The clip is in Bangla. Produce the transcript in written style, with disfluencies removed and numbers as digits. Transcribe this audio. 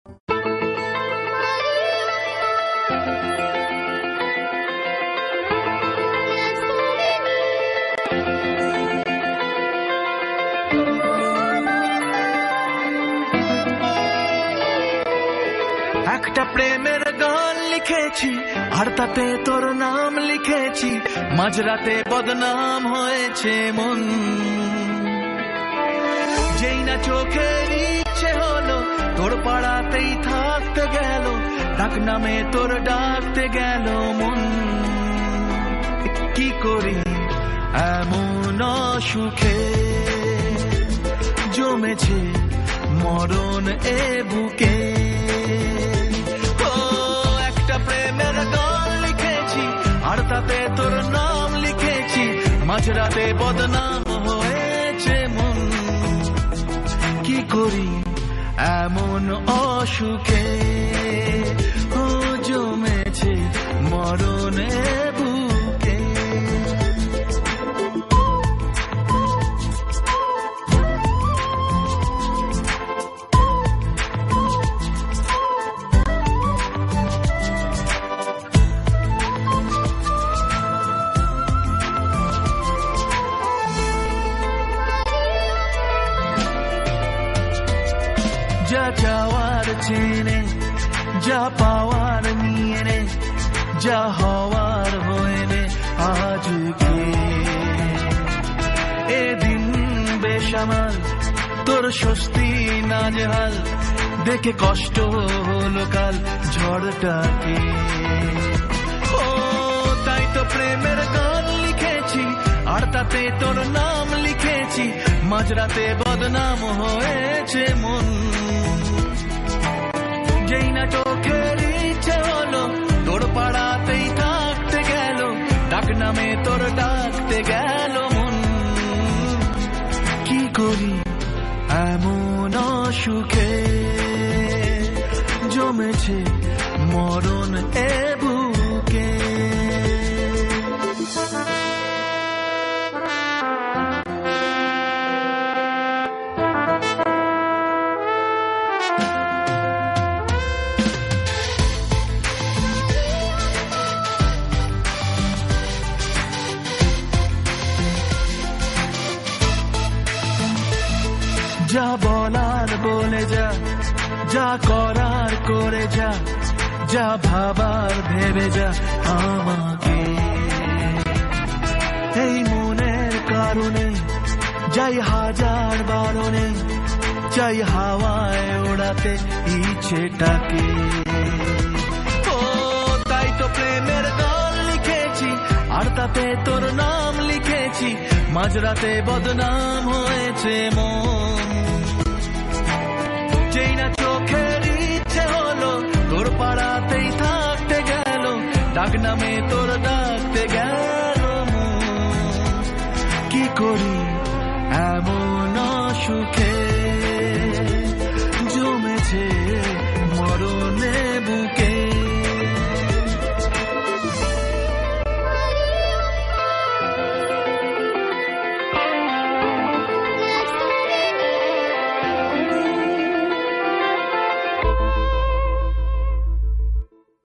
একটা প্রেমের গান লিখেছি আর তাতে তোর নাম লিখেছি, মাঝরাতে বদনাম হয়েছে মন। যেই না চোখের ইচ্ছে হলো তোর পাড়াতেই থাকতে গেল, ডাক নামে তোর ডাকতে গেল মন। কি করি এমন সুখে জমেছে মরণ এ বুকে। প্রেমের গান লিখেছি আর তাতে তোর নাম লিখেছি, মাঝরাতে বদনাম হয়েছে মন। কি করি এমন অসুখে জমেছে মরণে বুকে। যা চাওয়ার চেনে, যা পাওয়ার নিয়ে নে, যা হওয়ার হয়ে নে আজকে। এদিন বেসামাল তোর স্বস্তি নাজেহাল, দেখে কষ্ট হলো কাল ঝড়টাকে। ও তাই তো প্রেমের গান লিখেছি আর তাতে তোর নাম লিখেছি, মাঝরাতে বদনাম হয়েছে মন। যেই না চোখের ইচ্ছে হলো তোর পাড়াতেই থাকতে গেল, ডাক নামে তোর ডাকতে গেল মন। কি করি এমন সুখে জমেছে মরণ এ বুকে। যা বলার বলে যা, যা করার করে যা, যা ভাবার ভেবে যা আমাকে। এই মনের কারণে যাই হাজার বারণে, চাই হাওয়ায় ওড়াতে ইচ্ছেটাকে। ও তাই তো প্রেমের গান লিখেছি আর তাতে তোর নাম লিখেছি, মাঝরাতে বদনাম হয়েছে মন। যেই না চোখের ইচ্ছে হলো তোর পাড়াতেই থাকতে গেল, ডাক নামে তোর ডাকতে গেল মন। কি করি এমন সুখে জমেছে